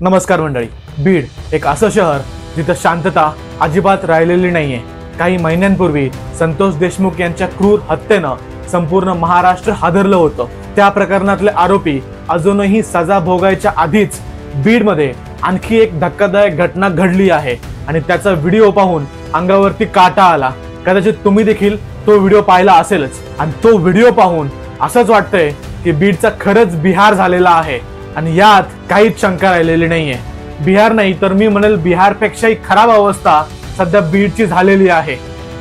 नमस्कार मंडळी. बीड एक असं शहर जिथं शांतता अजिबात राहिलेली नाहीये. काही महिन्यांपूर्वी संतोष देशमुख यांच्या क्रूर हत्येनं संपूर्ण महाराष्ट्र हादरलं होतं. त्या प्रकरणातले आरोपी अजूनही सजा भोगायच्या आधीच बीडमध्ये आणखी एक धक्कादायक घटना घडली आहे आणि त्याचा व्हिडिओ पाहून अंगावरती काटा आला. कदाचित तुम्ही देखील तो व्हिडिओ पाहिला असेलच आणि तो व्हिडिओ पाहून असंच वाटतंय की बीडचा खरंच बिहार झालेला आहे आणि यात काहीच शंका राहिलेली नाहीये. बिहार नाही तर मी म्हणेल बिहारपेक्षाही खराब अवस्था सध्या बीडची झालेली आहे.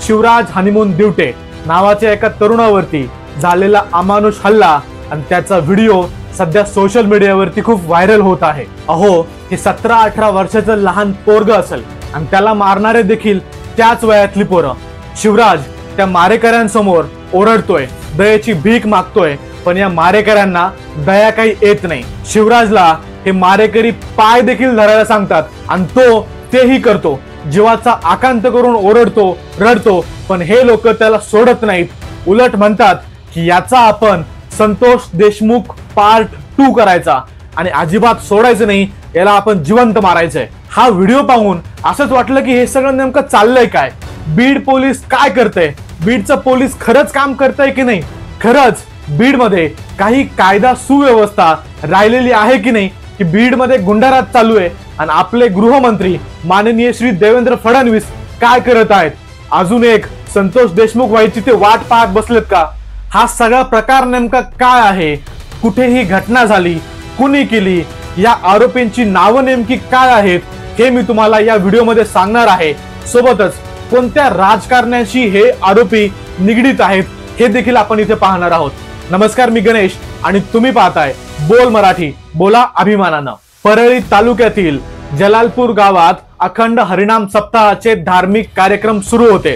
शिवराज हनीमून दिवटे नावाच्या एका तरुणावरती झालेला अमानुष हल्ला आणि त्याचा व्हिडिओ सध्या सोशल मीडियावरती खूप व्हायरल होत आहे. अहो, हे 17-18 वर्षाचं लहान पोरग असेल आणि त्याला मारणारे देखील त्याच वयातली पोरं. शिवराज त्या मारेकऱ्यांसमोर ओरडतोय, दयेची भीक मागतोय, पण या मारेकऱ्यांना दया काही येत नाही. शिवराजला हे मारेकरी पाय देखील धरायला सांगतात आणि तो तेही करतो. जीवाचा आकांत करून ओरडतो, रडतो, पण हे लोक त्याला सोडत नाहीत. उलट म्हणतात की याचा आपण संतोष देशमुख पार्ट 2 करायचा आणि अजिबात सोडायचं नाही, याला आपण जिवंत मारायचंय. हा व्हिडिओ पाहून असंच वाटलं की हे सगळं नेमकं चाललंय काय? बीड पोलीस काय करतंय? बीडचं पोलीस खरंच काम करतंय की नाही? खरंच बीडमध्ये काही कायदा सुव्यवस्था राहिलेली आहे की नाही? की बीडमध्ये गुंडाराज चालू आहे आणि आपले गृहमंत्री माननीय श्री देवेंद्र फडणवीस काय करत आहेत? अजून एक संतोष देशमुख व्हायची ते वाट पाहत बसलेत का? हा सगळा प्रकार नेमका काय आहे? कुठे ही घटना झाली? कुणी केली? या आरोपींची नावं नेमकी काय आहेत हे मी तुम्हाला या व्हिडिओमध्ये सांगणार आहे. सोबतच कोणत्या राजकारण्याशी हे आरोपी निगडीत आहेत हे देखील आपण इथे पाहणार आहोत. नमस्कार, मी गणेश आणि तुम्ही पाहताय बोल मराठी, बोला अभिमानानं. परळी तालुक्यातील जलालपूर गावात अखंड हरिनाम सप्ताहाचे धार्मिक कार्यक्रम सुरू होते.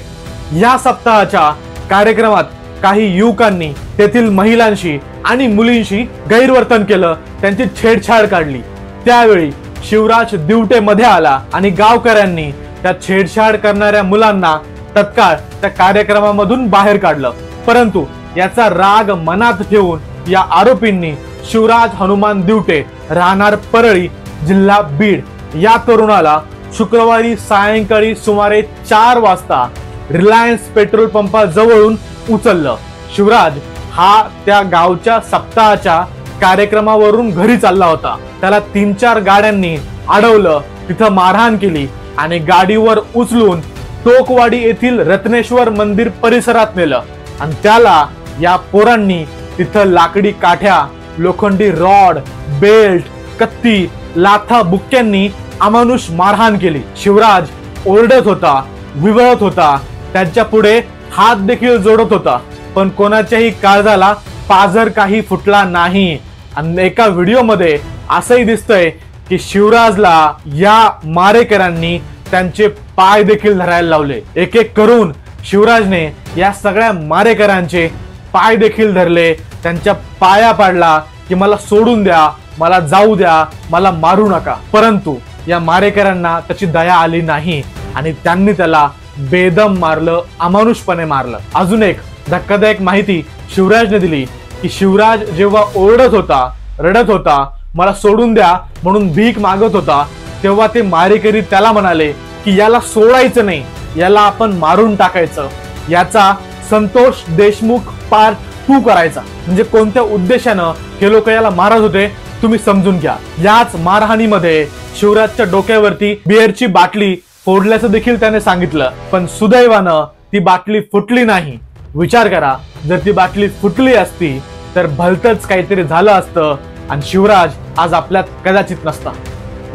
या सप्ताहाच्या कार्यक्रमात काही युवकांनी तेथील महिलांशी आणि मुलींशी गैरवर्तन केलं, त्यांची छेडछाड काढली. त्यावेळी शिवराज दिवटे मध्ये आला आणि गावकऱ्यांनी त्या छेडछाड करणाऱ्या मुलांना तत्काळ त्या कार्यक्रमामधून बाहेर काढलं. परंतु याचा राग मनात ठेवून या आरोपींनी शिवराज हनुमान दिवटे राहणार परळी जिल्हा बीड या तरुणाला शुक्रवारी सायंकाळी सुमारे 4 वाजता रिलायन्स पेट्रोल पंपाजवळून उचललं. शिवराज हा त्या गावच्या सप्ताहाच्या कार्यक्रमावरून घरी चालला होता. त्याला 3-4 गाड्यांनी अडवलं, तिथं मारहाण केली आणि गाडीवर उचलून टोकवाडी येथील रत्नेश्वर मंदिर परिसरात नेलं आणि त्याला या पोरांनी तिथं लाकडी काठ्या, लोखंडी रॉड, बेल्ट, कत्ती, लाथा बुक्क्यांनी अमानुष मारहाण केली. शिवराज ओरडत होता, विवळत होता, त्यांच्या पुढे हात देखील जोडत होता, पण कोणाच्याही काळजाला पाझर काही फुटला नाही. आणि एका व्हिडिओमध्ये असंही दिसतंय की शिवराजला या मारेकऱ्यांनी त्यांचे पाय देखील धरायला लावले. एक एक करून शिवराजने या सगळ्या मारेकऱ्यांचे पाय देखील धरले, त्यांच्या पाया पाडला की मला सोडून द्या, मला जाऊ द्या, मला मारू नका. परंतु या मारेकऱ्यांना त्याची दया आली नाही आणि त्यांनी त्याला बेदम मारलं, अमानुषपणे मारलं. अजून एक धक्कादायक माहिती शिवराजने दिली की शिवराज जेव्हा ओरडत होता, रडत होता, मला सोडून द्या म्हणून भीक मागत होता, तेव्हा ते मारेकरी त्याला म्हणाले की याला सोडायचं नाही, याला आपण मारून टाकायचं, याचा संतोष देशमुख पार्ट 2 करायचा. म्हणजे कोणत्या उद्देशानं हे लोक याला मारत होते तुम्ही समजून घ्या. याच मारहाणीमध्ये शिवराजच्या डोक्यावरती बिअरची बाटली फोडल्याचं देखील त्याने सांगितलं, पण सुदैवानं ती बाटली फुटली नाही. विचार करा, जर ती बाटली फुटली असती तर भलतच काहीतरी झालं असतं आणि शिवराज आज आपल्यात कदाचित नसता.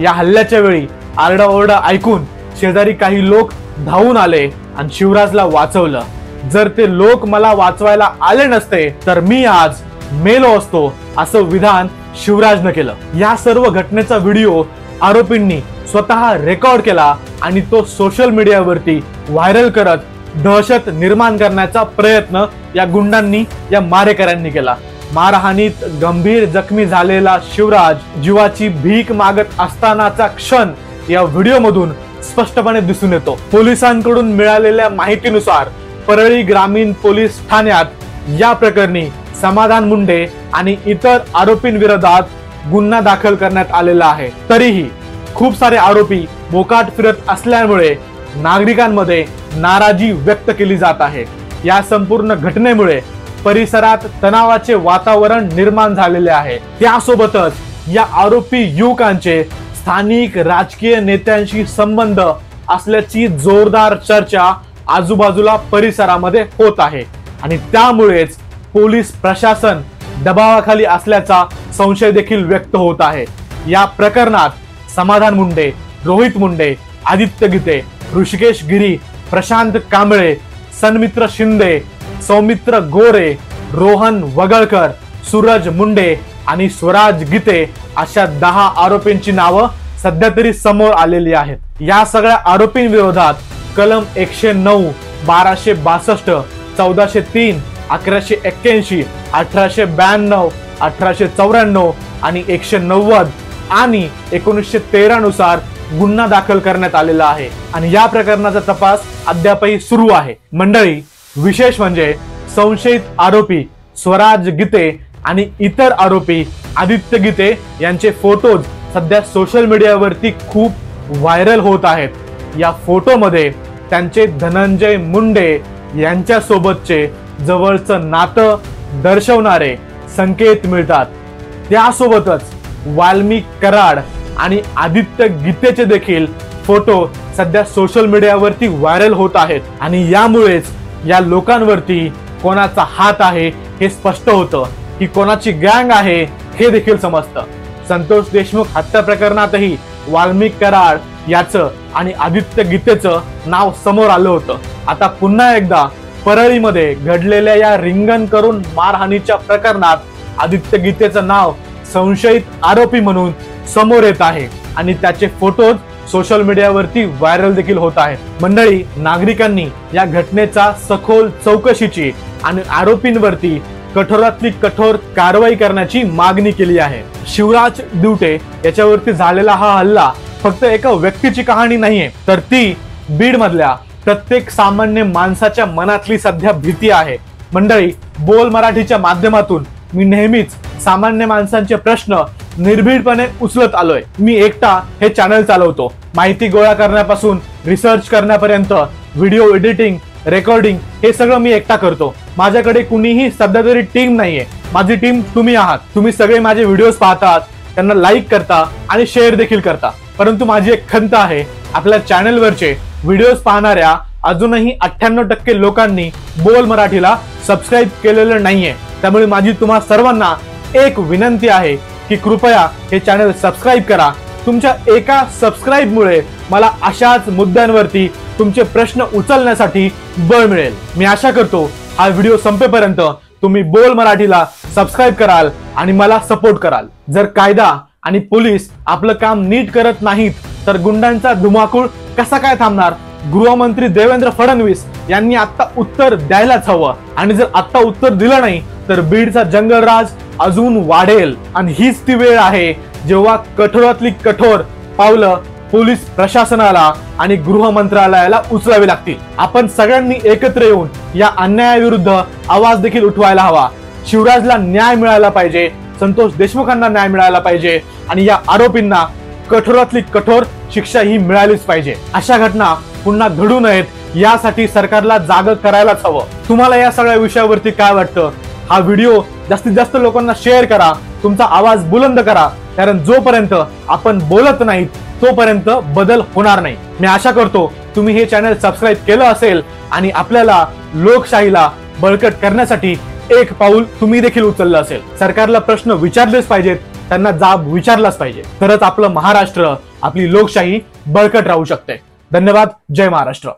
या हल्ल्याच्या वेळी आरडाओरडा ऐकून शेजारी काही लोक धावून आले आणि शिवराजला वाचवलं. जर ते लोक मला वाचवायला आले नसते तर मी आज मेलो असतो, असं विधान शिवराजनं केलं. या सर्व घटनेचा व्हिडिओ आरोपींनी स्वतः रेकॉर्ड केला आणि तो सोशल मीडियावरती व्हायरल करत दहशत निर्माण करण्याचा प्रयत्न या गुंडांनी, या मारेकऱ्यांनी केला. मारहाणीत गंभीर जखमी झालेला शिवराज जीवाची भीक मागत असतानाचा क्षण या व्हिडिओमधून स्पष्टपणे दिसून येतो. पोलिसांकडून मिळालेल्या माहितीनुसार परळी ग्रामीण पोलीस ठाण्यात या प्रकरणी समाधान मुंडे आणि इतर आरोपींविरोधात गुन्हा दाखल करण्यात आलेला आहे। तरीही खूप सारे आरोपी मोकाट फिरत असल्यामुळे नागरिकांमध्ये नाराजी व्यक्त केली जात आहे। या संपूर्ण घटनेमुळे परिसरात तणावाचे वातावरण निर्माण झालेले आहे। त्यासोबतच या आरोपी युवकांचे स्थानिक राजकीय नेत्यांशी संबंध असल्याची जोरदार चर्चा आजूबाजूला परिसरामध्ये होत आहे आणि त्यामुळेच पोलीस प्रशासन दबावाखाली असल्याचा संशय देखील व्यक्त होत आहे। या प्रकरणात समाधान मुंडे, रोहित मुंडे, आदित्य गीते, ऋषिकेश गिरी, प्रशांत कांबळे, सन्मित्र शिंदे, सौमित्र गोरे, रोहन वगळकर, सूरज मुंडे आणि स्वराज गीते अशा 10 आरोपींची नावं सध्या तरी समोर आलेली आहेत। या सगळ्या आरोपींविरोधात कलम 109, 1262, 1403, 1181, 1892, 1894 आणि 190 आणि 1913 नुसार गुन्हा दाखल करण्यात आलेला आहे आणि या प्रकरणाचा तपास अद्यापही सुरू आहे। मंडळी, विशेष म्हणजे संशयित आरोपी स्वराज गीते आणि इतर आरोपी आदित्य गीते यांचे फोटोज सध्या सोशल मीडियावरती खूप व्हायरल होत आहेत। या फोटोमध्ये त्यांचे धनंजय मुंडे यांच्या सोबतचे जवळचं नातं दर्शवणारे संकेत मिळतात। त्यासोबतच वाल्मिक कराड आणि आदित्य गीतेचे देखील फोटो सध्या सोशल मीडियावरती व्हायरल होत आहेत आणि यामुळेच या लोकांवरती कोणाचा हात आहे हे स्पष्ट होतं की कोणाची गँग आहे हे देखील समजतं। संतोष देशमुख हत्या प्रकरणातही वाल्मिक कराड याचं आणि आदित्य गीतेचं नाव समोर आलं होतं। आता पुन्हा एकदा परळीमध्ये घडलेल्या या रिंगण करून मारहाणीच्या प्रकरणात आदित्य गीतेचं नाव संशयित आरोपी म्हणून समोर येत आहे आणि त्याचे फोटोज सोशल मीडियावरती व्हायरल देखील होत आहेत। मंडळी, नागरिकांनी या घटनेचा सखोल चौकशीची आणि आरोपींवरती कठोरातली कठोर कारवाई करण्याची मागणी केली आहे। शिवराज दिवटे याच्यावरती झालेला हा हल्ला फक्त एका व्यक्तीची कहाणी नाहीये, तर ती बीड मधल्या प्रत्येक सामान्य माणसाच्या मनातली सध्या भीती आहे। मंडळी, बोल मराठीच्या माध्यमातून मी नेहमीच सामान्य माणसांचे प्रश्न निर्भीडपणे उचलत आलोय। मी एकटा हे चॅनल चालवतो। माहिती गोळा करण्यापासून रिसर्च करण्यापर्यंत व्हिडिओ एडिटिंग, रेकॉर्डिंग हे सगळं मी एकटा करतो। माझ्याकडे कुणीही सध्या तरी टीम नाहीये। माझी टीम तुम्ही आहात। तुम्ही सगळे माझे व्हिडिओज पाहतात, त्यांना लाईक करता आणि शेअर देखील करता। परंतु माझी एक खंत आहे, आपल्या चॅनलवरचे व्हिडिओज पाहणाऱ्या अजूनही 98% लोकांनी बोल मराठीला सबस्क्राईब केलेलं नाहीये। त्यामुळे माझी तुम्हा सर्वांना एक विनंती आहे की कृपया हे चॅनल सबस्क्राईब करा। तुमच्या एका सबस्क्राईब मुळे मला अशाच मुद्द्यांवरती तुमचे प्रश्न उचलण्यासाठी बळ मिळेल। मी आशा करतो हा व्हिडिओ संपेपर्यंत तुम्ही बोल मराठीला सबस्क्राईब कराल आणि मला सपोर्ट कराल। जर कायदा आणि पोलीस आपलं काम नीट करत नाहीत तर गुंडांचा धुमाकूळ कसा काय थांबणार? गृहमंत्री देवेंद्र फडणवीस यांनी आता उत्तर द्यायलाच हवं आणि जर आता उत्तर दिलं नाही तर बीडचा जंगलराज अजून वाढेल आणि हीच ती वेळ आहे जेव्हा कठोरातली कठोर पावलं पोलीस प्रशासनाला आणि गृह मंत्रालयाला उचलावी लागतील। आपण सगळ्यांनी एकत्र येऊन या अन्यायाविरुद्ध आवाज देखील उठवायला हवा। शिवराजला न्याय मिळाला पाहिजे, संतोष देशमुखांना न्याय मिळाला पाहिजे आणि या आरोपींना कठोरातली कठोर शिक्षा ही मिळालीच पाहिजे। अशा घटना पुन्हा घडू नयेत यासाठी सरकारला जाग करायलाच हवं। तुम्हाला या सगळ्या विषयावरती काय वाटतं? हा व्हिडिओ जास्तीत जास्त लोकांना शेअर करा, तुमचा आवाज बुलंद करा, कारण जोपर्यंत आपण बोलत नाहीत तोपर्यंत बदल होणार नाही। मी आशा करतो तुम्ही हे चॅनल सबस्क्राईब केलं असेल आणि आपल्याला लोकशाहीला बळकट करण्यासाठी एक पाऊल तुम्ही देखील उचललं असेल। सरकारला प्रश्न विचारलेच पाहिजेत, त्यांना जाब विचारलाच पाहिजे, तरच आपलं महाराष्ट्र, आपली लोकशाही बळकट राहू शकते। धन्यवाद। जय महाराष्ट्र।